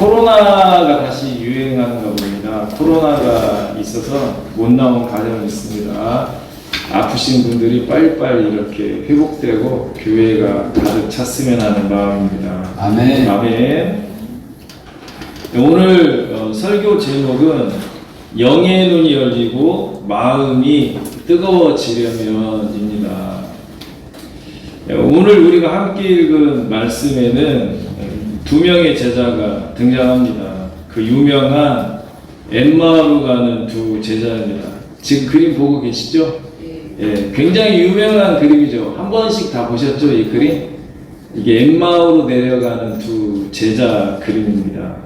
코로나가 다시 유행하는가 봅니다. 코로나가 있어서 못 나온 가정이 있습니다. 아프신 분들이 빨리빨리 이렇게 회복되고 교회가 가득 찼으면 하는 마음입니다. 아멘. 아멘. 오늘 설교 제목은 영의 눈이 열리고 마음이 뜨거워지려면입니다. 오늘 우리가 함께 읽은 말씀에는 두 명의 제자가 등장합니다. 그 유명한 엠마오로 가는 두 제자입니다. 지금 그림 보고 계시죠? 예, 굉장히 유명한 그림이죠. 한 번씩 다 보셨죠, 이 그림? 이게 엠마오로 내려가는 두 제자 그림입니다.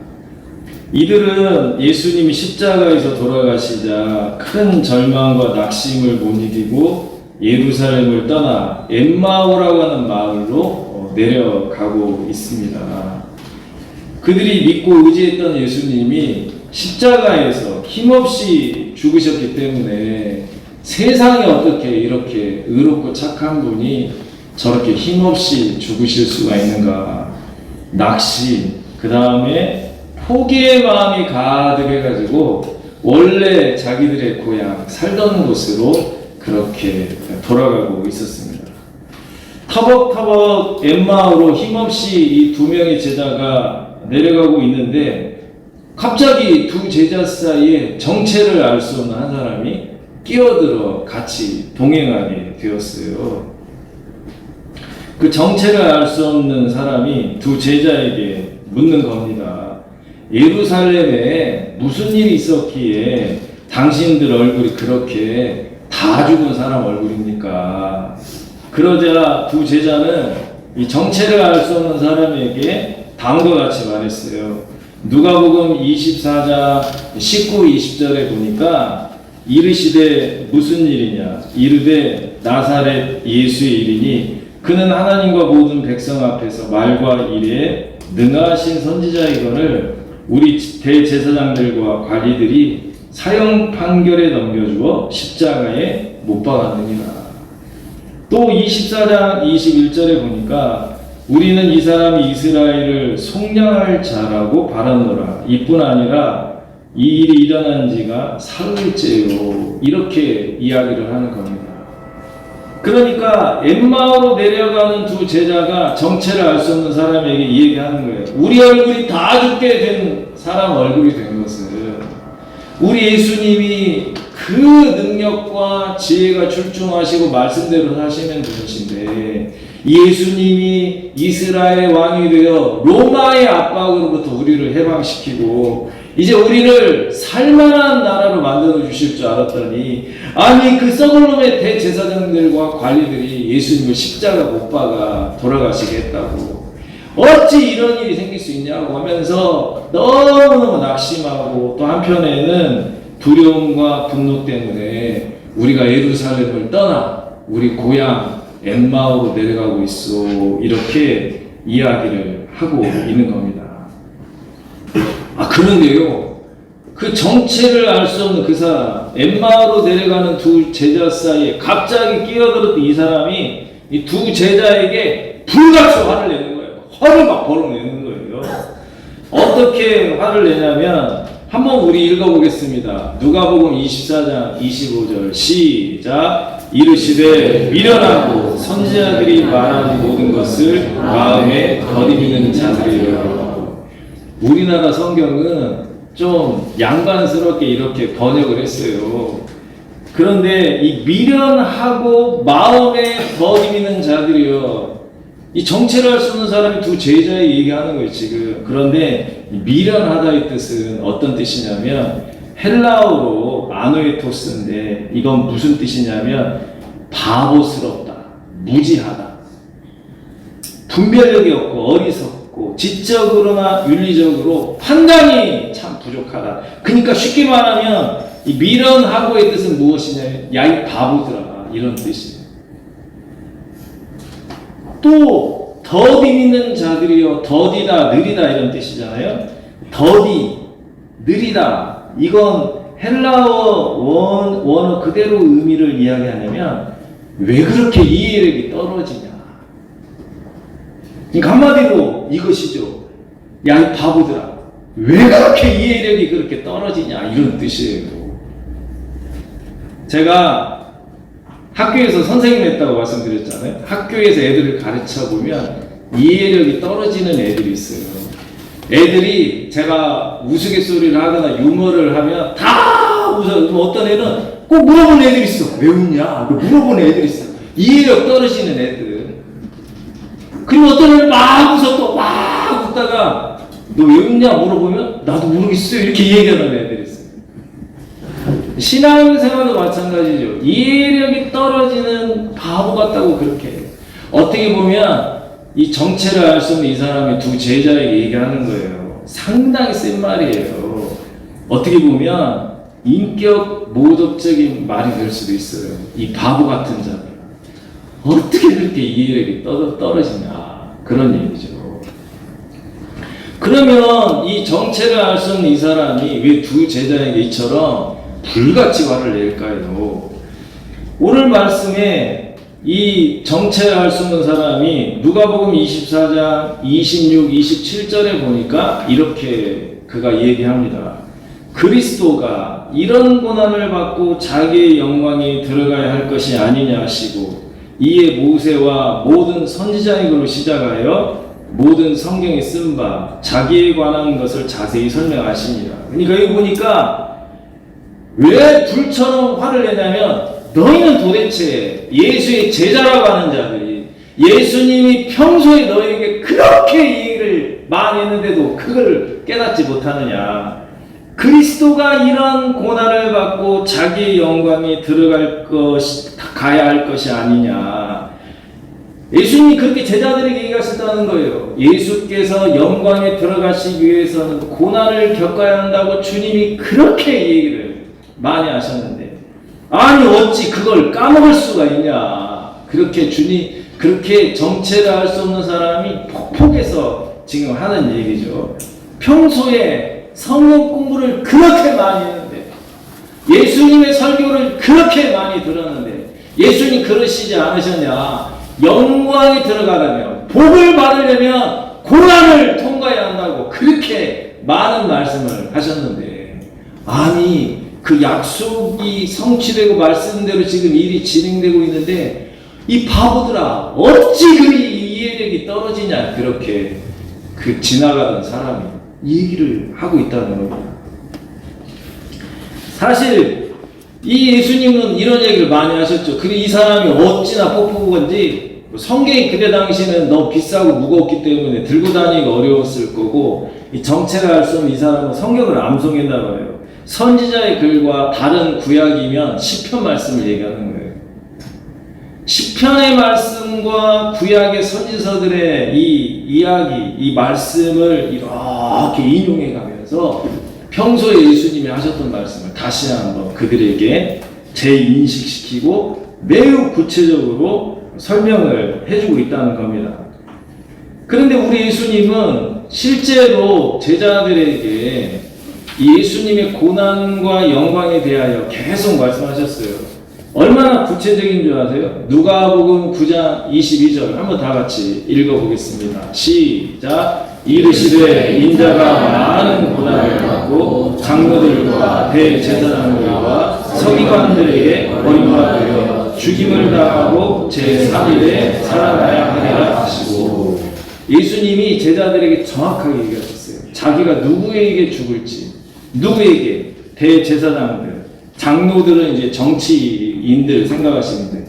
이들은 예수님이 십자가에서 돌아가시자 큰 절망과 낙심을 못 이기고 예루살렘을 떠나 엠마오라고 하는 마을로 내려가고 있습니다. 그들이 믿고 의지했던 예수님이 십자가에서 힘없이 죽으셨기 때문에 세상에 어떻게 이렇게 의롭고 착한 분이 저렇게 힘없이 죽으실 수가 있는가. 낙심, 그 다음에 포기의 마음이 가득해가지고 원래 자기들의 고향, 살던 곳으로 그렇게 돌아가고 있었습니다. 터벅터벅 엠마오로 힘없이 이 두 명의 제자가 내려가고 있는데 갑자기 두 제자 사이에 정체를 알 수 없는 한 사람이 끼어들어 같이 동행하게 되었어요. 그 정체를 알 수 없는 사람이 두 제자에게 묻는 겁니다. 예루살렘에 무슨 일이 있었기에 당신들 얼굴이 그렇게 다 죽은 사람 얼굴입니까? 그러자 두 제자는 이 정체를 알 수 없는 사람에게 다음과 같이 말했어요. 누가복음 24장 19, 20절에 보니까 이르시되 무슨 일이냐? 이르되 나사렛 예수의 일이니 그는 하나님과 모든 백성 앞에서 말과 일에 능하신 선지자이거늘 우리 대제사장들과 관리들이 사형 판결에 넘겨주어 십자가에 못 박았느니라. 또 24장 21절에 보니까 우리는 이 사람이 이스라엘을 속량할 자라고 바라노라. 이뿐 아니라 이 일이 일어난 지가 사흘째요. 이렇게 이야기를 하는 겁니다. 그러니까 엠마오로 내려가는 두 제자가 정체를 알 수 없는 사람에게 이 얘기하는 거예요. 우리 얼굴이 다 죽게 된 사람 얼굴이 된 것은 우리 예수님이 그 능력과 지혜가 출중하시고 말씀대로 사시는 분이신데 예수님이 이스라엘 왕이 되어 로마의 압박으로부터 우리를 해방시키고 이제 우리를 살만한 나라로 만들어 주실 줄 알았더니 아니 그 썩을 놈의 대제사장들과 관리들이 예수님을 십자가 못 박아 돌아가시게 했다고 어찌 이런 일이 생길 수 있냐고 하면서 너무너무 낙심하고 또 한편에는 두려움과 분노 때문에 우리가 예루살렘을 떠나 우리 고향 엠마오로 내려가고 있어 이렇게 이야기를 하고 있는 겁니다. 그런데요 그 정체를 알 수 없는 그 사람 엠마오로 내려가는 두 제자 사이에 갑자기 끼어들었던 이 사람이 이 두 제자에게 불같이 화를 내는 거예요. 화를 막 벌어내는 거예요. 어떻게 화를 내냐면 한번 우리 읽어보겠습니다. 누가복음 24장 25절 시작. 이르시되 미련하고 선지자들이 말하는 모든 것을 마음에 더디는 자들이여. 우리나라 성경은 좀 양반스럽게 이렇게 번역을 했어요. 그런데 이 미련하고 마음에 더디는 자들이여. 이 정체를 알 수 없는 사람이 두 제자에 얘기하는 거예요, 지금. 그런데 미련하다의 뜻은 어떤 뜻이냐면 헬라어로 아노에토스인데 이건 무슨 뜻이냐면 바보스럽다, 무지하다, 분별력이 없고 어리석고 지적으로나 윤리적으로 판단이 참 부족하다. 그러니까 쉽게 말하면 이 미련하고의 뜻은 무엇이냐면 야 이 바보들아 이런 뜻이에요. 또 더디 믿는 자들이요 더디다 느리다 이런 뜻이잖아요. 더디 느리다 이건 헬라어 원어 그대로 의미를 이야기하냐면 왜 그렇게 이해력이 떨어지냐. 그러니까 한마디로 이것이죠. 야 이 바보들아 왜 그렇게 이해력이 그렇게 떨어지냐 이런 뜻이에요. 제가 학교에서 선생님 했다고 말씀드렸잖아요. 학교에서 애들을 가르쳐 보면 이해력이 떨어지는 애들이 있어요. 애들이 제가 우스갯소리를 하거나 유머를 하면 다 웃어요. 어떤 애는 꼭 물어보는 애들이 있어. 왜 웃냐? 물어보는 애들이 있어. 이해력 떨어지는 애들. 그리고 어떤 애는 막 웃어 또 막 웃다가 너 왜 웃냐 물어보면 나도 모르겠어요. 이렇게 얘기하는 애들이 있어요. 신앙생활도 마찬가지죠. 이해력이 떨어지는 바보 같다고 그렇게 해요. 어떻게 보면 이 정체를 알 수 없는 이 사람이 두 제자에게 얘기하는 거예요. 상당히 센 말이에요. 어떻게 보면 인격 모독적인 말이 될 수도 있어요. 이 바보 같은 자들. 어떻게 그렇게 이해력이 떨어지냐. 그런 얘기죠. 그러면 이 정체를 알 수 없는 이 사람이 왜 두 제자에게 이처럼 불같이 화를 낼까요? 오늘 말씀에 이 정체를 알 수 없는 사람이 누가복음 24장 26, 27절에 보니까 이렇게 그가 얘기합니다. 그리스도가 이런 고난을 받고 자기의 영광에 들어가야 할 것이 아니냐 하시고 이에 모세와 모든 선지자의 글로 시작하여 모든 성경에 쓴 바 자기에 관한 것을 자세히 설명하시니라. 그러니까 여기 보니까 왜 불처럼 화를 내냐면 너희는 도대체 예수의 제자라고 하는 자들이 예수님이 평소에 너희에게 그렇게 얘기를 많이 했는데도 그걸 깨닫지 못하느냐. 그리스도가 이런 고난을 받고 자기의 영광에 가야 할 것이 아니냐. 예수님이 그렇게 제자들에게 얘기하셨다는 거예요. 예수께서 영광에 들어가시기 위해서는 고난을 겪어야 한다고 주님이 그렇게 얘기를 많이 하셨는데 아니 어찌 그걸 까먹을 수가 있냐. 그렇게 정체를 알 수 없는 사람이 폭폭해서 지금 하는 얘기죠. 평소에 성경 공부를 그렇게 많이 했는데 예수님의 설교를 그렇게 많이 들었는데 예수님 그러시지 않으셨냐. 영광에 들어가려면 복을 받으려면 고난을 통과해야 한다고 그렇게 많은 말씀을 하셨는데 아니 그 약속이 성취되고 말씀대로 지금 일이 진행되고 있는데 이 바보들아 어찌 그 이해력이 떨어지냐. 그렇게 그 지나가던 사람이 얘기를 하고 있다는 겁니다. 사실 이 예수님은 이런 얘기를 많이 하셨죠. 그리고 이 사람이 어찌나 폭포 건지 성경이 그때 당시에는 너무 비싸고 무거웠기 때문에 들고 다니기가 어려웠을 거고 이 정체를 알 수 없는 이 사람은 성경을 암송했다고 해요. 선지자의 글과 다른 구약이면 시편 말씀을 얘기하는 거예요. 시편의 말씀과 구약의 선지서들의 이 이야기, 이 말씀을 이렇게 인용해 가면서 평소에 예수님이 하셨던 말씀을 다시 한번 그들에게 재인식시키고 매우 구체적으로 설명을 해주고 있다는 겁니다. 그런데 우리 예수님은 실제로 제자들에게 이 예수님의 고난과 영광에 대하여 계속 말씀하셨어요. 얼마나 구체적인 줄 아세요? 누가복음 9장 22절 한번 다 같이 읽어보겠습니다. 시작. 이르시되 인자가 많은 고난을 받고 장로들과 대제사장들과 서기관들에게 버림받아 죽임을 당하고 제3일에 살아나야 하리라 하시고 예수님이 제자들에게 정확하게 얘기하셨어요. 자기가 누구에게 죽을지 누구에게 대제사장들 장로들은 이제 정치인들 생각하시면 돼요.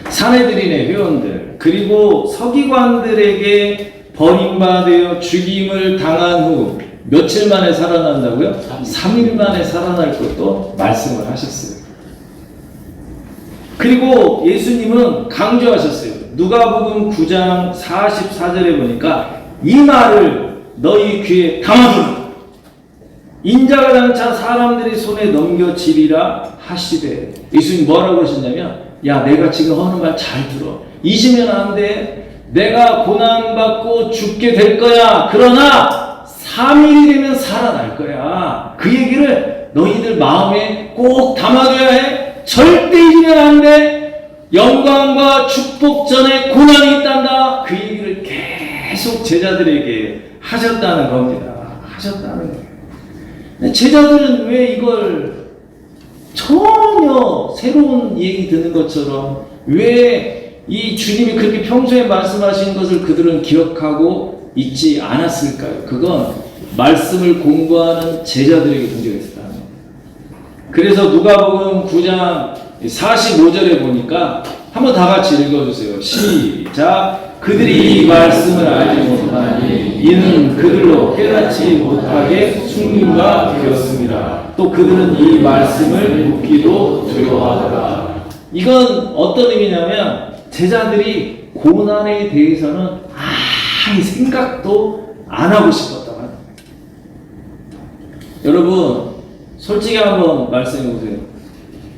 사내들인의 회원들 그리고 서기관들에게 버림받아 죽임을 당한 후 며칠 만에 살아난다고요? 3일 만에 살아날 것도 말씀을 하셨어요. 그리고 예수님은 강조하셨어요. 누가복음 9장 44절에 보니까 이 말을 너희 귀에 담아두라. 인자가 장차 사람들의 손에 넘겨지리라 하시되 예수님 뭐라고 하셨냐면 야 내가 지금 하는 말 잘 들어. 잊으면 안 돼. 내가 고난받고 죽게 될 거야. 그러나 3일이 되면 살아날 거야. 그 얘기를 너희들 마음에 꼭 담아둬야 해. 절대 잊으면 안 돼. 영광과 축복 전에 고난이 있단다. 그 얘기를 계속 제자들에게 하셨다는 겁니다. 하셨다는 거예요. 제자들은 왜 이걸 전혀 새로운 얘기 듣는 것처럼 왜 이 주님이 그렇게 평소에 말씀하신 것을 그들은 기억하고 잊지 않았을까요? 그건 말씀을 공부하는 제자들에게 문제가 있었다는 거예요. 그래서 누가복음 9장 45절에 보니까 한번 다 같이 읽어주세요. 시작. 그들이 이 말씀을 알지 못하니 이는 그들로 깨닫지 못하게 숙림가 되었습니다. 또 그들은 이 말씀을 묻기도 두려워하더라. 이건 어떤 의미냐면 제자들이 고난에 대해서는 아무 생각도 안 하고 싶었다고 합니다. 여러분 솔직히 한번 말씀해 보세요.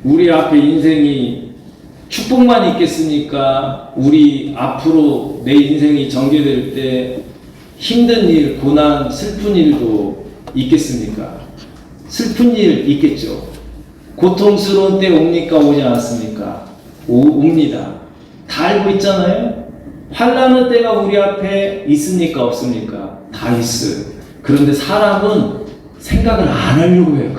우리 앞에 인생이 축복만 있겠습니까? 우리 앞으로 내 인생이 전개될 때 힘든 일, 고난, 슬픈 일도 있겠습니까? 슬픈 일 있겠죠. 고통스러운 때 옵니까? 오지 않습니까? 옵니다. 다 알고 있잖아요. 환난의 때가 우리 앞에 있습니까? 없습니까? 다 있어요. 그런데 사람은 생각을 안 하려고 해요.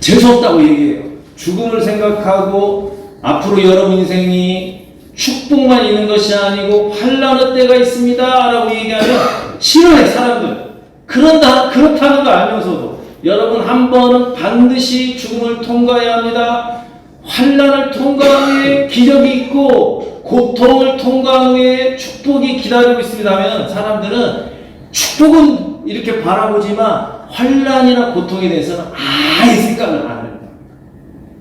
재수없다고 얘기해요. 죽음을 생각하고 앞으로 여러분 인생이 축복만 있는 것이 아니고 환난의 때가 있습니다 라고 얘기하면 싫어해 사람들. 그렇다는 걸 알면서도 여러분 한 번은 반드시 죽음을 통과해야 합니다. 환난을 통과한 후에 기적이 있고 고통을 통과한 후에 축복이 기다리고 있습니다 하면 사람들은 축복은 이렇게 바라보지만 환난이나 고통에 대해서는 아예 생각을 안 합니다.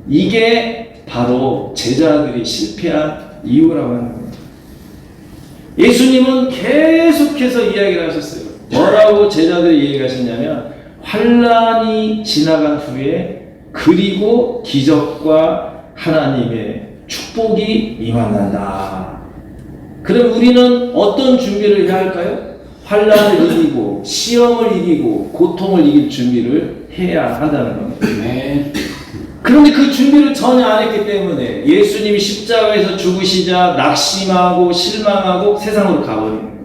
이게 바로 제자들이 실패한 이유라고 하는 겁니다. 예수님은 계속해서 이야기를 하셨어요. 뭐라고 제자들이 얘기하셨냐면 환난이 지나간 후에 그리고 기적과 하나님의 축복이 임한다. 그럼 우리는 어떤 준비를 해야 할까요? 환난을 이기고 시험을 이기고 고통을 이길 준비를 해야 한다는 겁니다. 네. 그런데 그 준비를 전혀 안 했기 때문에 예수님이 십자가에서 죽으시자 낙심하고 실망하고 세상으로 가버리는 거예요.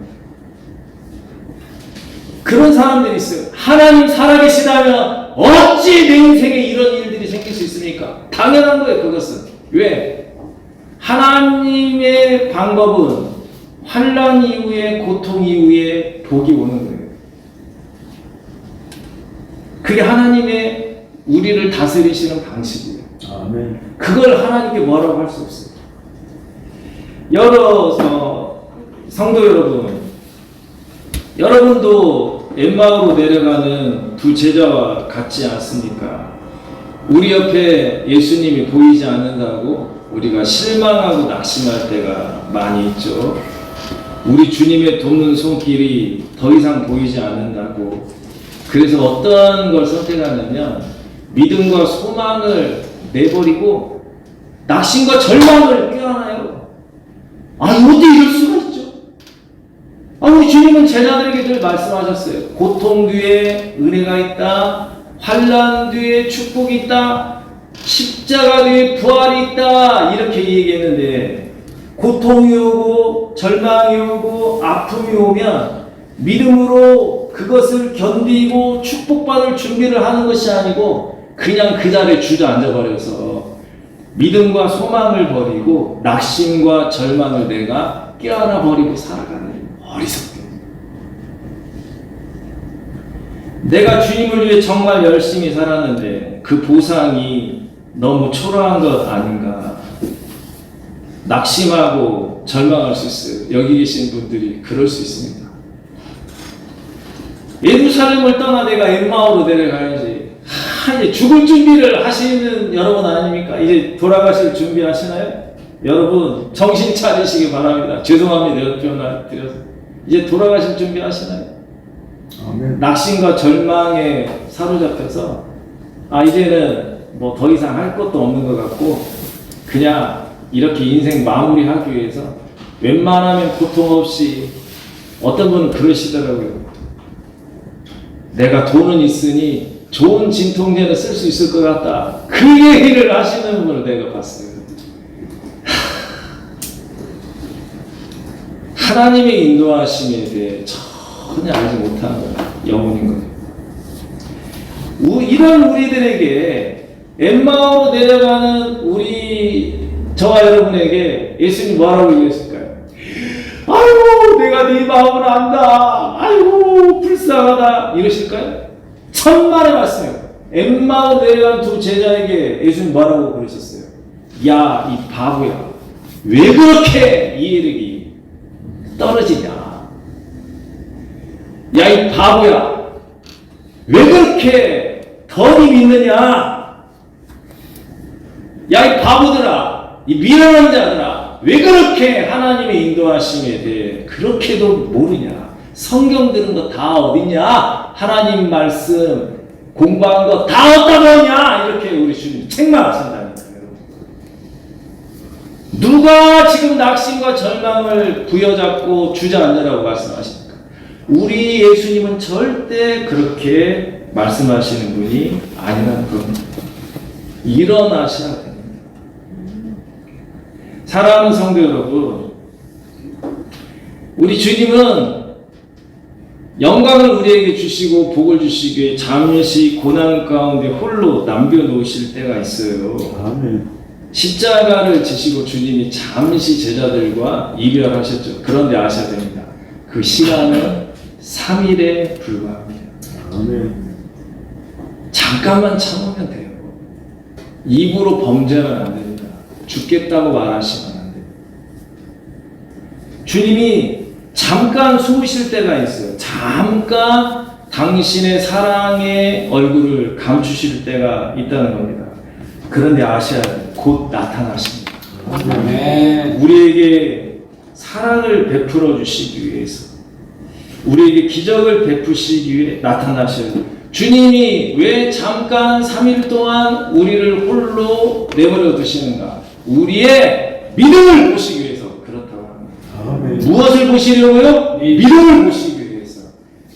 그런 사람들이 있어요. 하나님 살아계시다면 어찌 내 인생에 이런 일들이 생길 수 있습니까? 당연한 거예요. 그것은. 왜? 하나님의 방법은 환난 이후에 고통 이후에 복이 오는 거예요. 그게 하나님의 우리를 다스리시는 방식이에요. 아멘. 그걸 하나님께 뭐라고 할 수 없어요. 성도 여러분도 엠마오로 내려가는 두 제자와 같지 않습니까? 우리 옆에 예수님이 보이지 않는다고 우리가 실망하고 낙심할 때가 많이 있죠. 우리 주님의 돕는 손길이 더 이상 보이지 않는다고. 그래서 어떤 걸 선택하냐면 믿음과 소망을 내버리고 낙심과 절망을 껴안아요. 아니 어떻게 이럴 수가 있죠? 우리 주님은 제자들에게 늘 말씀하셨어요. 고통 뒤에 은혜가 있다. 환난 뒤에 축복이 있다. 십자가 뒤에 부활이 있다. 이렇게 얘기했는데 고통이 오고 절망이 오고 아픔이 오면 믿음으로 그것을 견디고 축복받을 준비를 하는 것이 아니고 그냥 그 자리에 주저앉아 버려서 믿음과 소망을 버리고 낙심과 절망을 내가 껴안아 버리고 살아가는 어리석다. 내가 주님을 위해 정말 열심히 살았는데 그 보상이 너무 초라한 것 아닌가. 낙심하고 절망할 수 있어요. 여기 계신 분들이 그럴 수 있습니다. 예루살렘을 떠나 내가 엠마오로 내려가야지. 이제 죽을 준비를 하시는 여러분 아닙니까? 이제 돌아가실 준비하시나요? 여러분 정신 차리시기 바랍니다. 죄송합니다. 이런 표현을 드려서. 이제 돌아가실 준비하시나요? 아멘. 낙심과 절망에 사로잡혀서 이제는 뭐 더 이상 할 것도 없는 것 같고 그냥 이렇게 인생 마무리하기 위해서 웬만하면 고통 없이 어떤 분은 그러시더라고요. 내가 돈은 있으니 좋은 진통제를 쓸 수 있을 것 같다. 그 얘기를 하시는 분을 내가 봤어요. 하나님의 인도하심에 대해 전혀 알지 못하는 영혼인 거예요. 이런 우리들에게 엠마오로 내려가는 저와 여러분에게 예수님이 뭐라고 얘기했을까요? 아이고 내가 네 마음을 안다. 아이고 불쌍하다. 이러실까요? 천만의 말씀이에요. 엠마오 내려간 두 제자에게 예수님 뭐라고 그러셨어요? 야 이 바보야 왜 그렇게 이해력이 떨어지냐. 야 이 바보야 왜 그렇게 덜이 믿느냐. 야 이 바보들아 이 미련한 자들아 왜 그렇게 하나님의 인도하심에 대해 그렇게도 모르냐. 성경 들은 거 다 어딨냐. 하나님 말씀 공부한 거 다 어디다 넣었냐. 이렇게 우리 주님 책망하신다니까요. 누가 지금 낙심과 절망을 부여잡고 주저앉으라고 말씀하십니까? 우리 예수님은 절대 그렇게 말씀하시는 분이 아니라는 겁니다. 일어나셔야 됩니다. 사랑하는 성도 여러분, 우리 주님은 영광을 우리에게 주시고 복을 주시기 위해 잠시 고난 가운데 홀로 남겨놓으실 때가 있어요. 아멘. 십자가를 지시고 주님이 잠시 제자들과 이별하셨죠. 그런데 아셔야 됩니다. 그 시간은 3일에 불과합니다. 아멘. 잠깐만 참으면 돼요. 입으로 범죄하면 안 됩니다. 죽겠다고 말하시면 안 돼요. 주님이 잠깐 숨으실 때가 있어요. 잠깐 당신의 사랑의 얼굴을 감추실 때가 있다는 겁니다. 그런데 아셔야 돼요. 곧 나타나십니다. 아멘. 우리에게 사랑을 베풀어 주시기 위해서, 우리에게 기적을 베푸시기 위해 나타나셔야 돼요. 주님이 왜 잠깐 3일 동안 우리를 홀로 내버려 두시는가? 우리의 믿음을 보시기 위해서 그렇다고 합니다. 아멘. 무엇을 보시려고요? 믿음을 보시기 위해서.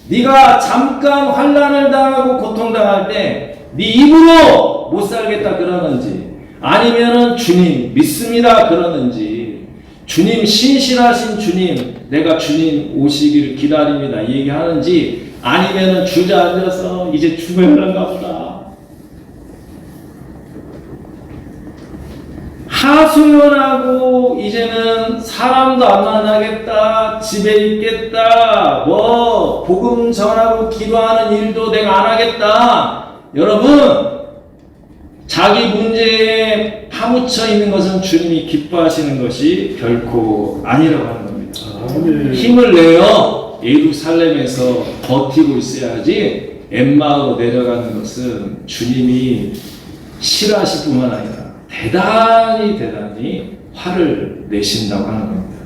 네가 잠깐 환난을 당하고 고통당할 때 네 입으로 못 살겠다 그러는지, 아니면은 주님 믿습니다 그러는지, 주님 신실하신 주님 내가 주님 오시기를 기다립니다 얘기하는지, 아니면은 주저앉아서 이제 죽어야하는가 보다, 하소연하고 이제는 사람도 안 만나겠다, 집에 있겠다, 뭐 복음 전하고 기도하는 일도 내가 안 하겠다. 여러분, 자기 문제에 파묻혀 있는 것은 주님이 기뻐하시는 것이 결코 아니라고 하는 겁니다. 아멘. 힘을 내어 예루살렘에서 버티고 있어야지 엠마오로 내려가는 것은 주님이 싫어하실 뿐만 아니라 대단히 화를 내신다고 하는 겁니다.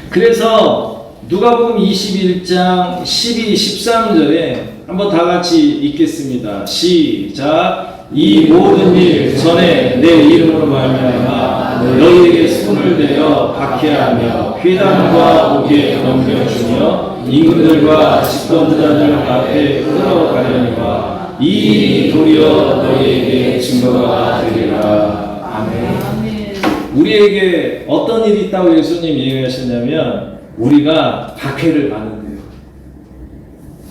그래서 누가복음 21장 12, 13절에 한번 다 같이 읽겠습니다. 시작. 이 모든 일 전에 내 이름으로 말미암아 너희에게 손을 대어 박해하며 회당과 옥에 넘겨주며 임금들과 집권자들 앞에 끌어가려니와 이 일이 도리어 너희에게 증거가 되리라. 아멘. 우리에게 어떤 일이 있다고 예수님이 얘기하셨냐면, 우리가 박해를 받는데요.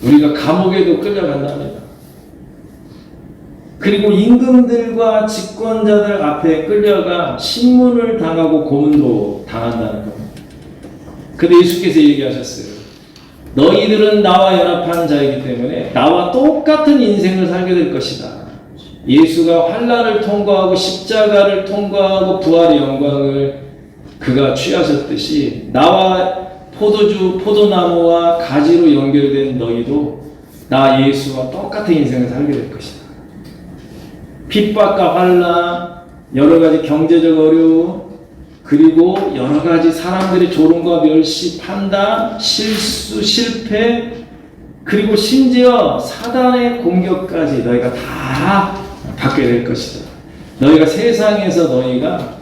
우리가 감옥에도 끌려간답니다. 그리고 임금들과 집권자들 앞에 끌려가 신문을 당하고 고문도 당한다는 겁니다. 근데 예수께서 얘기하셨어요. 너희들은 나와 연합한 자이기 때문에 나와 똑같은 인생을 살게 될 것이다. 예수가 환난을 통과하고 십자가를 통과하고 부활의 영광을 그가 취하셨듯이 나와 포도나무와 가지로 연결된 너희도 나 예수와 똑같은 인생을 살게 될 것이다. 핍박과 환난, 여러 가지 경제적 어려움, 그리고 여러 가지 사람들의 조롱과 멸시, 판단, 실수, 실패, 그리고 심지어 사단의 공격까지 너희가 다 받게 될 것이다. 너희가 세상에서 너희가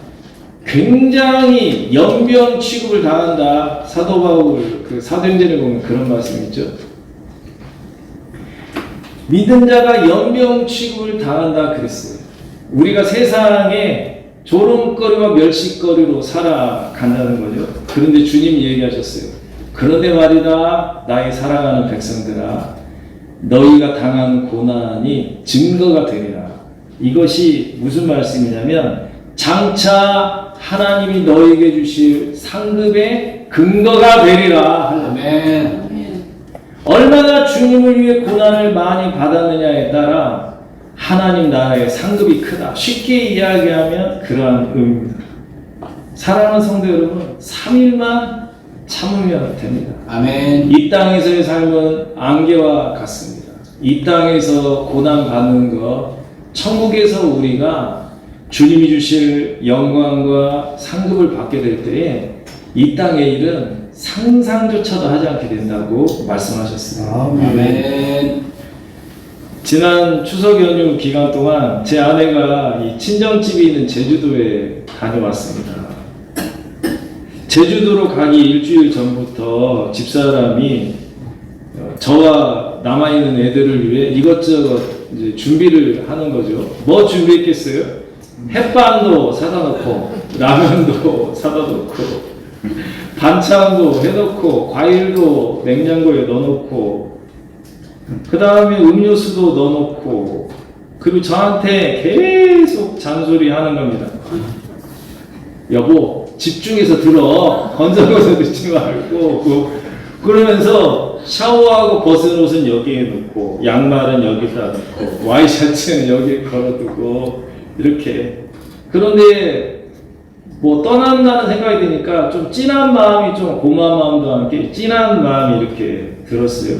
굉장히 연병 취급을 당한다. 사도 바울 그 사도행전에 보면 그런 말씀이 있죠. 믿은 자가 연병 취급을 당한다 그랬어요. 우리가 세상에 조롱거리와 멸시거리로 살아간다는 거죠. 그런데 주님이 얘기하셨어요. 그런데 말이다, 나의 사랑하는 백성들아, 너희가 당한 고난이 증거가 되리라. 이것이 무슨 말씀이냐면 장차 하나님이 너에게 주실 상급의 근거가 되리라. 아멘. 얼마나 주님을 위해 고난을 많이 받았느냐에 따라 하나님 나라의 상급이 크다. 쉽게 이야기하면 그러한 의미입니다. 사랑하는 성도 여러분, 3일만 참으면 됩니다. 아멘. 이 땅에서의 삶은 안개와 같습니다. 이 땅에서 고난 받는 것, 천국에서 우리가 주님이 주실 영광과 상급을 받게 될 때에 이 땅의 일은 상상조차도 하지 않게 된다고 말씀하셨습니다. 아멘. 지난 추석 연휴 기간 동안 제 아내가 이 친정집이 있는 제주도에 다녀왔습니다. 제주도로 가기 일주일 전부터 집사람이 저와 남아있는 애들을 위해 이것저것 이제 준비를 하는 거죠. 뭐 준비했겠어요? 햇반도 사다 놓고, 라면도 사다 놓고, 반찬도 해놓고, 과일도 냉장고에 넣어놓고, 그 다음에 음료수도 넣어놓고, 그리고 저한테 계속 잔소리 하는 겁니다. 여보, 집중해서 들어. 건성건성 듣지 말고. 그러면서 샤워하고 벗은 옷은 여기에 놓고, 양말은 여기다 놓고, 와이셔츠는 여기에 걸어두고, 이렇게. 그런데 뭐 떠난다는 생각이 드니까 좀 찐한 마음이, 좀 고마운 마음도 함께 찐한 마음이 이렇게 들었어요.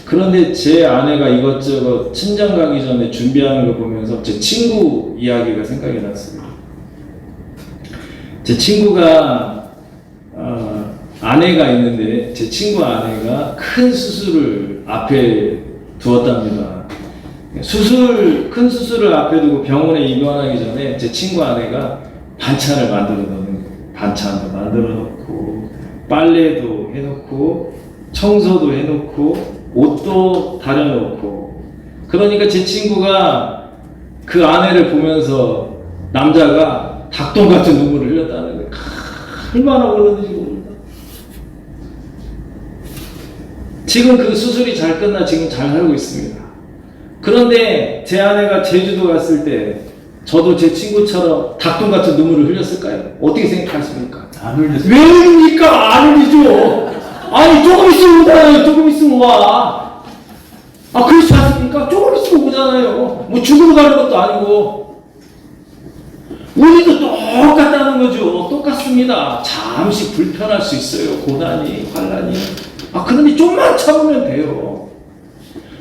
그런데 제 아내가 이것저것 친정 가기 전에 준비하는 걸 보면서 제 친구 이야기가 생각이 났습니다. 제 친구가 아내가 있는데 제 친구 아내가 큰 수술을 앞에 두었답니다. 큰 수술을 앞에 두고 병원에 입원하기 전에 제 친구 아내가 반찬을 만들어 놓는 거예요. 반찬도 만들어 놓고, 빨래도 해놓고, 청소도 해놓고, 옷도 다려놓고. 그러니까 제 친구가 그 아내를 보면서 남자가 닭똥 같은 눈물을 흘렸다는 거예요. 얼마나 울었는지 모른다. 지금 그 수술이 잘 끝나 지금 잘 살고 있습니다. 그런데 제 아내가 제주도 갔을 때 저도 제 친구처럼 닭똥 같은 눈물을 흘렸을까요? 어떻게 생각하십니까? 안 흘렸어요. 왜 흘립니까? 안 흘리죠. 아니 조금 있으면 오잖아요. 조금 있으면 와. 아 그렇지 않습니까? 조금 있으면 오잖아요. 뭐 죽으러 가는 것도 아니고. 우리도 똑같다는 거죠. 똑같습니다. 잠시 불편할 수 있어요. 고난이, 환난이. 아 그런데 좀만 참으면 돼요.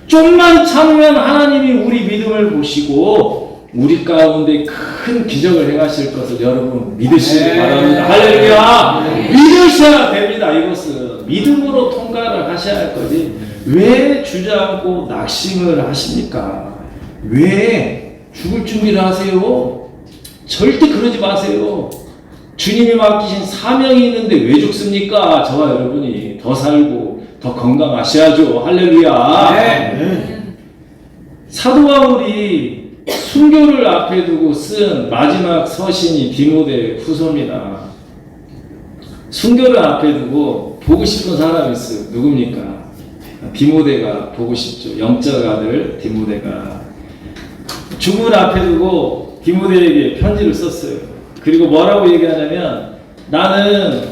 좀만 참으면 하나님이 우리 믿음을 보시고 우리 가운데 큰 기적을 행하실 것을 여러분 믿으시기 바랍니다. 할렐루야! 믿으셔야 됩니다. 이것은 믿음으로 통과를 하셔야 할 거지. 왜 주저앉고 낙심을 하십니까? 왜 죽을 준비를 하세요? 절대 그러지 마세요. 주님이 맡기신 사명이 있는데 왜 죽습니까? 저와 여러분이 더 살고 더 건강하셔야죠. 할렐루야. 네. 사도 바울이 순교를 앞에 두고 쓴 마지막 서신이 디모데 후서입니다. 순교를 앞에 두고 보고 싶은 사람이 있어요. 누굽니까? 디모데가 보고 싶죠. 영적 아들 디모데가 죽음을 앞에 두고 디모데에게 편지를 썼어요. 그리고 뭐라고 얘기하냐면 나는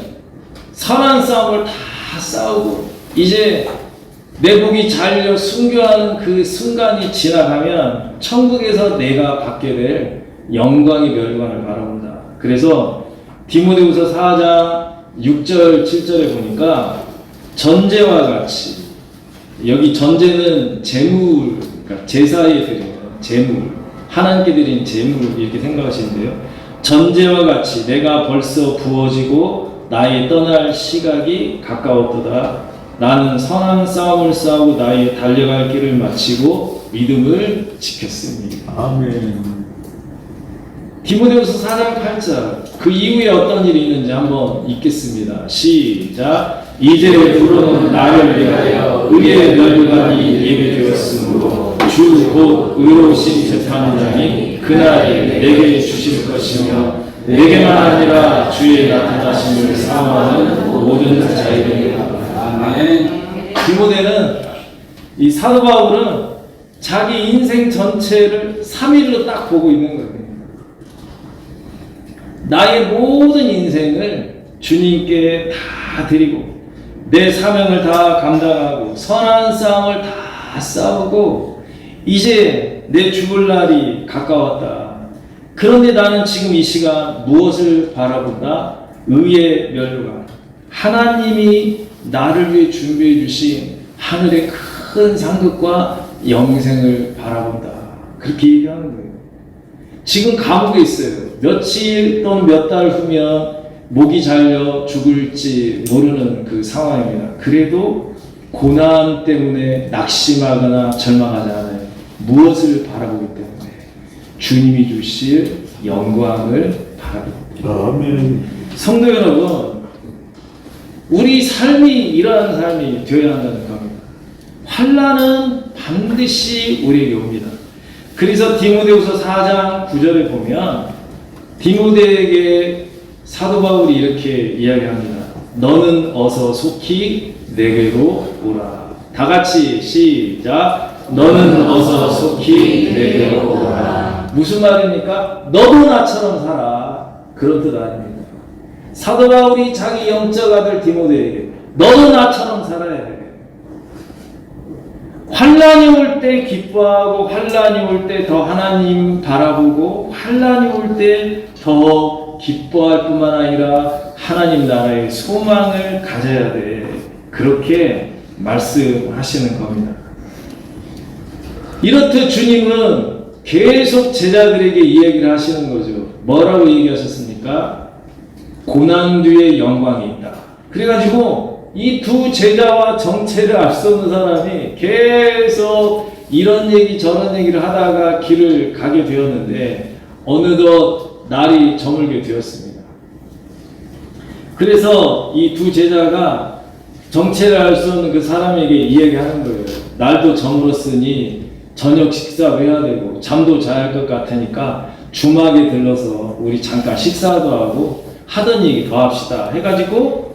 선한 싸움을 다 싸우고 이제 내 목이 잘려 순교하는 그 순간이 지나가면 천국에서 내가 받게 될 영광의 멸관을 바라본다. 그래서 디모데후서 4장 6절 7절에 보니까 전제와 같이, 여기 전제는 제물, 그러니까 제사에 드리는 제물, 하나님께 드린 제물 이렇게 생각하시는데요. 전제와 같이 내가 벌써 부어지고 나의 떠날 시각이 가까웠도다. 나는 선한 싸움을 싸우고 나의 달려갈 길을 마치고 믿음을 지켰습니다. 아멘. 디모데후서 4장 8절 그 이후에 어떤 일이 있는지 한번 읽겠습니다. 시작. 이제 불어는 나를 위하여 의의 멸관이 예비되었으므로 주 곧 의로우신 재판장이 그날에 내게 주실 것이며 내게만 아니라 주의 나타나심을 사모하는 모든 자에게 이 사도 바울은 자기 인생 전체를 3일로 딱 보고 있는 거예요. 나의 모든 인생을 주님께 다 드리고 내 사명을 다 감당하고 선한 싸움을 다 싸우고 이제 내 죽을 날이 가까웠다. 그런데 나는 지금 이 시간 무엇을 바라본다? 의의 멸류관. 하나님이 나를 위해 준비해 주신 하늘의 큰 상급과 영생을 바라본다. 그렇게 얘기하는 거예요. 지금 감옥에 있어요. 며칠 또는 몇 달 후면 목이 잘려 죽을지 모르는 그 상황입니다. 그래도 고난 때문에 낙심하거나 절망하지 않아요. 무엇을 바라보기 때문에? 주님이 주실 영광을 바라보기 때문에. 아멘. 성도 여러분, 우리 삶이 이러한 삶이 되어야 한다는 겁니다. 환난은 반드시 우리에게 옵니다. 그래서 디모데후서 4장 9절에 보면 디모데에게 사도 바울이 이렇게 이야기합니다. 너는 어서 속히 내게로 오라. 다 같이 시작. 너는 어서 속히 내게로 오라. 무슨 말입니까? 너도 나처럼 살아. 그런 뜻 아닙니다. 사도 바울이 자기 영적 아들 디모데에게 너도 나처럼 살아야 돼. 환난이 올 때 기뻐하고 환난이 올 때 더 하나님 바라보고 환난이 올 때 더 기뻐할 뿐만 아니라 하나님 나라의 소망을 가져야 돼. 그렇게 말씀하시는 겁니다. 이렇듯 주님은 계속 제자들에게 이야기를 하시는 거죠. 뭐라고 얘기하셨습니까? 고난 뒤에 영광이 있다. 그래가지고 이 두 제자와 정체를 알 수 없는 사람이 계속 이런 얘기 저런 얘기를 하다가 길을 가게 되었는데 어느덧 날이 저물게 되었습니다. 그래서 이 두 제자가 정체를 알 수 없는 그 사람에게 이야기하는 거예요. 날도 저물었으니 저녁 식사도 해야 되고 잠도 자야 할 것 같으니까 주막에 들러서 우리 잠깐 식사도 하고 하던 얘기 더 합시다 해가지고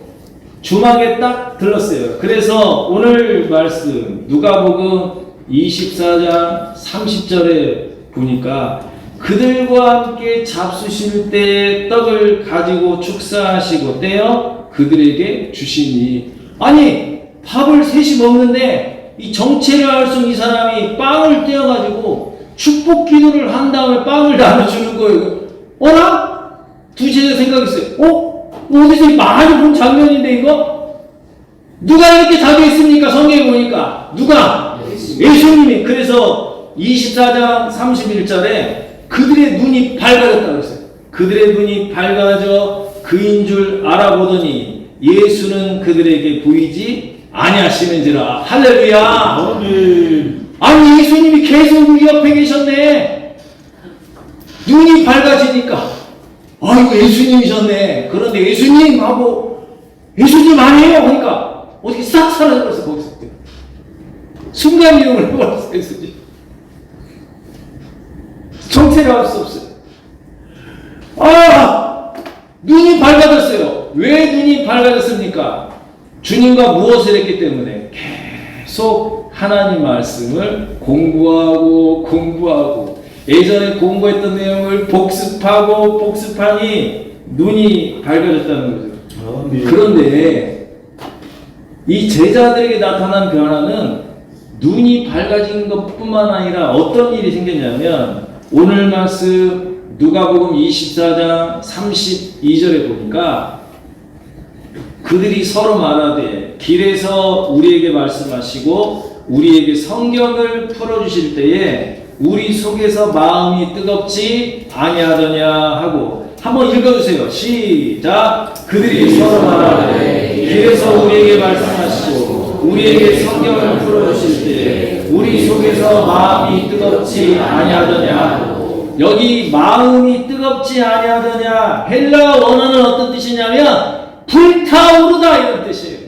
주막에 딱 들렀어요. 그래서 오늘 말씀 누가복음 24장 30절에 보니까 그들과 함께 잡수실 때 떡을 가지고 축사하시고 떼어 그들에게 주시니. 아니 밥을 셋이 먹는데 이 정체를 알 수 없는 이 사람이 빵을 떼어가지고 축복 기도를 한 다음에 빵을 나눠주는 거예요. 어라? 두 제자 생각했어요. 어디서 많이 본 장면인데 이거? 누가 이렇게 답했습니까? 성경에 보니까 누가? 예수님이. 그래서 24장 31절에 그들의 눈이 밝아졌다고 했어요. 그들의 눈이 밝아져 그인 줄 알아보더니 예수는 그들에게 보이지 아니하시는지라. 할렐루야. 아멘. 아니 예수님이 계속 우리 옆에 계셨네. 눈이 밝아지니까 아이고 예수님이셨네. 그런데 예수님 하고 예수님 아니에요 하니까 어떻게 싹 사라져버렸어. 거기서 순간이동을 해버렸어. 예수님 정체를 알 수 없어요. 눈이 밝아졌어요. 왜 눈이 밝아졌습니까? 주님과 무엇을 했기 때문에 계속 하나님 말씀을 공부하고 예전에 공부했던 내용을 복습하니 눈이 밝아졌다는 거죠. 아멘. 그런데 이 제자들에게 나타난 변화는 눈이 밝아진 것뿐만 아니라 어떤 일이 생겼냐면 오늘 말씀 누가복음 24장 32절에 보니까 그들이 서로 말하되 길에서 우리에게 말씀하시고 우리에게 성경을 풀어주실 때에 우리 속에서 마음이 뜨겁지 아니하더냐 하고. 한번 읽어주세요. 시작. 그들이 서로 말하되 길에서 우리에게 말씀하시고 우리에게 성경을 풀어주실 때에 우리 속에서 마음이 뜨겁지 아니하더냐. 여기 마음이 뜨겁지 아니하더냐, 헬라 원어는 어떤 뜻이냐면 불타오르다 이런 뜻이에요.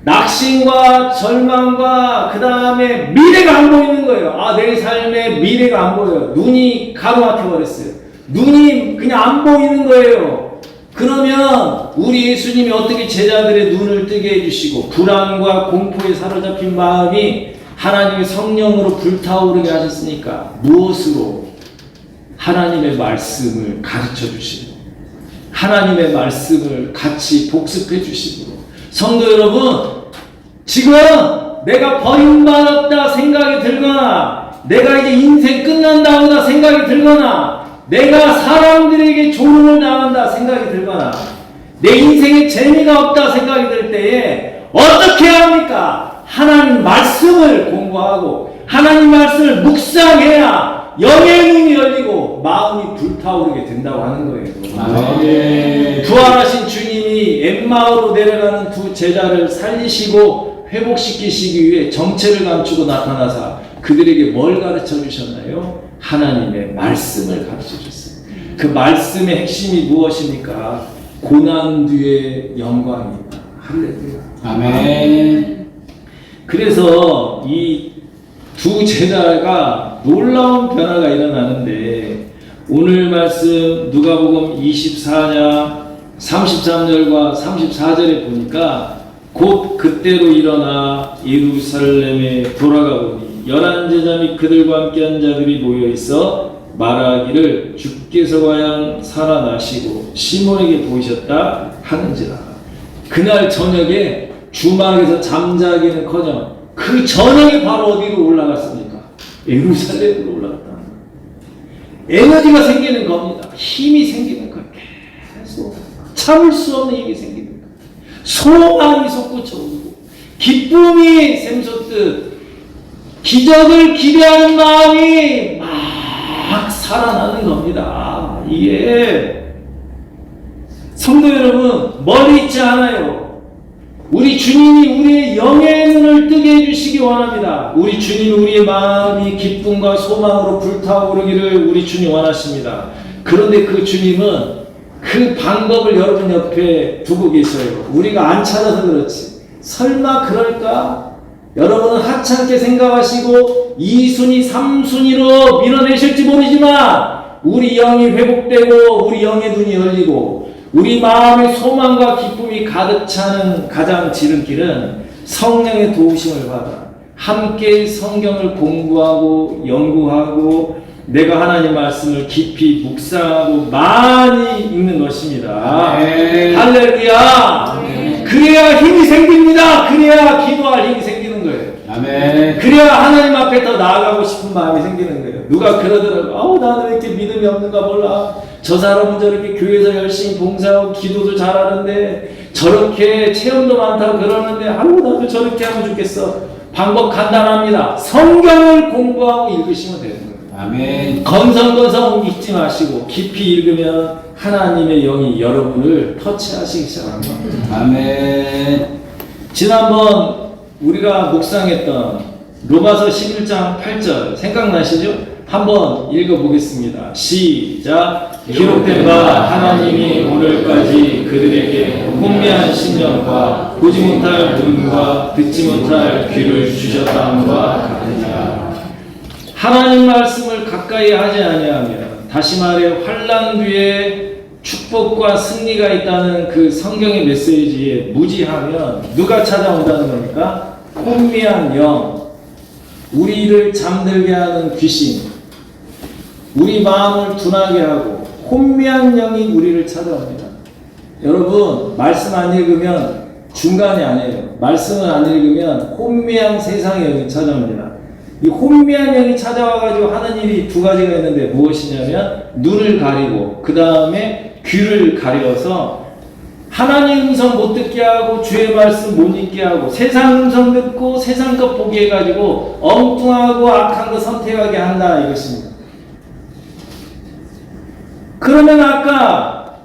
낙심과 절망과 그 다음에 미래가 안 보이는 거예요. 내 삶의 미래가 안 보여요. 눈이 가로막혀 버렸어요. 눈이 그냥 안 보이는 거예요. 그러면 우리 예수님이 어떻게 제자들의 눈을 뜨게 해주시고 불안과 공포에 사로잡힌 마음이 하나님의 성령으로 불타오르게 하셨으니까 무엇으로? 하나님의 말씀을 가르쳐 주시고 하나님의 말씀을 같이 복습해 주시고. 성도 여러분, 지금 내가 버림받았다 생각이 들거나 내가 이제 인생 끝난다거나 생각이 들거나 내가 사람들에게 조롱을 당한다 생각이 들거나 내 인생에 재미가 없다 생각이 들 때에 어떻게 합니까? 하나님 말씀을 공부하고 하나님 말씀을 묵상해야 영의 눈이 열리고 마음이 불타오르게 된다고 하는 거예요. 아멘. 부활하신 주님이 엠마오로 내려가는 두 제자를 살리시고 회복시키시기 위해 정체를 감추고 나타나사 그들에게 뭘 가르쳐 주셨나요? 하나님의 말씀을 가르쳐 주셨어요. 그 말씀의 핵심이 무엇입니까? 고난 뒤의 영광입니다. 할렐루야. 아멘. 그래서 이 두 제자가 놀라운 변화가 일어나는데 오늘 말씀 누가복음 24장 33절과 34절에 보니까 곧 그때로 일어나 예루살렘에 돌아가 보니 11제자 및 그들과 함께한 자들이 모여 있어 말하기를 주께서 과연 살아나시고 시몬에게 보이셨다 하는지라. 그날 저녁에 주막에서 잠자기는커녕 그 저녁에 바로 어디로 올라갔습니까? 예루살렘으로 올라갔다. 에너지가 생기는 겁니다. 힘이 생기는 거예요. 계속 참을 수 없는 힘이 생기는 거예요. 소망이 솟구쳐 오르고 기쁨이 샘솟듯 기적을 기대하는 마음이 막 살아나는 겁니다. 이게 성도 여러분, 멀리 있지 않아요. 우리 주님이 우리의 영의 눈을 뜨게 해주시기 원합니다. 우리 주님이 우리의 마음이 기쁨과 소망으로 불타오르기를 우리 주님 원하십니다. 그런데 그 주님은 그 방법을 여러분 옆에 두고 계셔요. 우리가 안 찾아서 그렇지. 설마 그럴까? 여러분은 하찮게 생각하시고 2순위, 3순위로 밀어내실지 모르지만 우리 영이 회복되고 우리 영의 눈이 열리고 우리 마음의 소망과 기쁨이 가득 차는 가장 지름길은 성령의 도우심을 받아 함께 성경을 공부하고 연구하고 내가 하나님 말씀을 깊이 묵상하고 많이 읽는 것입니다. 아멘. 할렐루야. 아멘. 그래야 힘이 생깁니다. 그래야 기도할 힘이 생기는 거예요. 아멘. 그래야 하나님 앞에 더 나아가고 싶은 마음이 생기는 거예요. 누가 그러더라고. 아우 나는 왜 이렇게 믿음이 없는가 몰라. 저 사람은 저렇게 교회에서 열심히 봉사하고 기도도 잘하는데 저렇게 체험도 많다고 그러는데 아우 나도 저렇게 하면 좋겠어. 방법 간단합니다. 성경을 공부하고 읽으시면 되는 거예요. 아멘. 건성건성 읽지 마시고 깊이 읽으면 하나님의 영이 여러분을 터치하시기 시작합니다. 아멘. 지난번 우리가 묵상했던 로마서 11장 8절 생각나시죠? 한번 읽어보겠습니다. 시작. 기록된 바 하나님이 오늘까지 그들에게 혼미한 심령과 보지 못할 눈과 듣지 못할 귀를 주셨다함과 같으니라. 하나님 말씀을 가까이 하지 아니하면 다시 말해 환난 뒤에 축복과 승리가 있다는 그 성경의 메시지에 무지하면 누가 찾아온다는 겁니까? 혼미한 영, 우리를 잠들게 하는 귀신, 우리 마음을 둔하게 하고 혼미한 영이 우리를 찾아옵니다. 여러분 말씀 안 읽으면 중간이 아니에요. 말씀을 안 읽으면 혼미한 세상의 영이 찾아옵니다. 이 혼미한 영이 찾아와가지고 하는 일이 두 가지가 있는데 무엇이냐면 눈을 가리고 그 다음에 귀를 가려서 하나님 음성 못 듣게 하고 주의 말씀 못 읽게 하고 세상 음성 듣고 세상 것 보게 해가지고 엉뚱하고 악한 거 선택하게 한다 이것입니다. 그러면 아까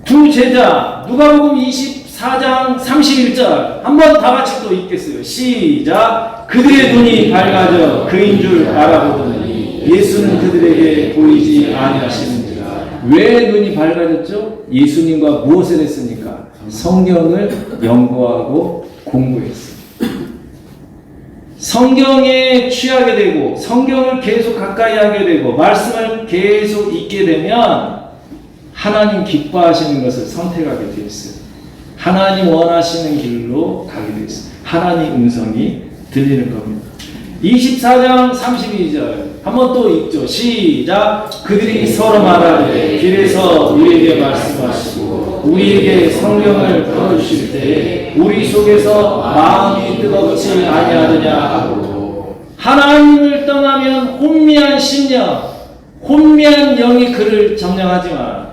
두 제자 누가복음 24장 31절 한번 다 같이 또 읽겠어요. 시작. 그들의 눈이 밝아져 그인 줄 알아보더니 예수는 그들에게 보이지 아니하시는지라. 왜 눈이 밝아졌죠? 예수님과 무엇을 했습니까? 성경을 연구하고 공부했어요. 성경에 취하게 되고 성경을 계속 가까이 하게 되고 말씀을 계속 읽게 되면 하나님 기뻐하시는 것을 선택하게 되어 있어요. 하나님 원하시는 길로 가게 되어 있어요. 하나님 음성이 들리는 겁니다. 24장 32절 한번 또 읽죠. 시작. 그들이 서로 말하되 길에서 우리에게 말씀하시고 우리에게 성령을 풀어주실 때 우리 속에서 마음이 뜨겁지 아니하느냐 하고, 하나님을 떠나면 혼미한 심령, 혼미한 영이 그를 점령하지만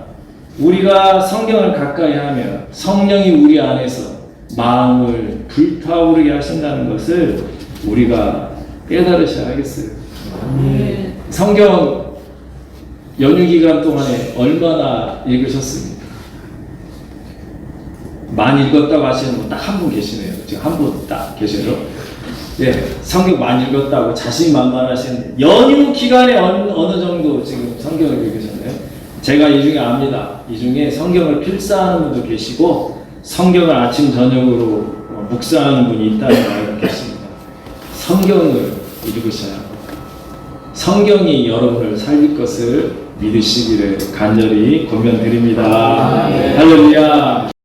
우리가 성경을 가까이 하면 성령이 우리 안에서 마음을 불타오르게 하신다는 것을 우리가 깨달으셔야겠어요. 성경 연휴 기간 동안에 얼마나 읽으셨습니까? 많이 읽었다고 하시는 분 딱 한 분 계시네요. 지금 한 분 딱 계시죠? 예, 성경 많이 읽었다고 자신만만하신, 연휴 기간에 어느 정도 지금 성경을 읽으셨나요? 제가 이 중에 압니다. 이 중에 성경을 필사하는 분도 계시고 성경을 아침 저녁으로 묵상하는 분이 있다는 걸 알고 계십니다. 성경을 읽으셔야 합니다. 성경이 여러분을 살릴 것을 믿으시기를 간절히 권면드립니다. 할렐루야.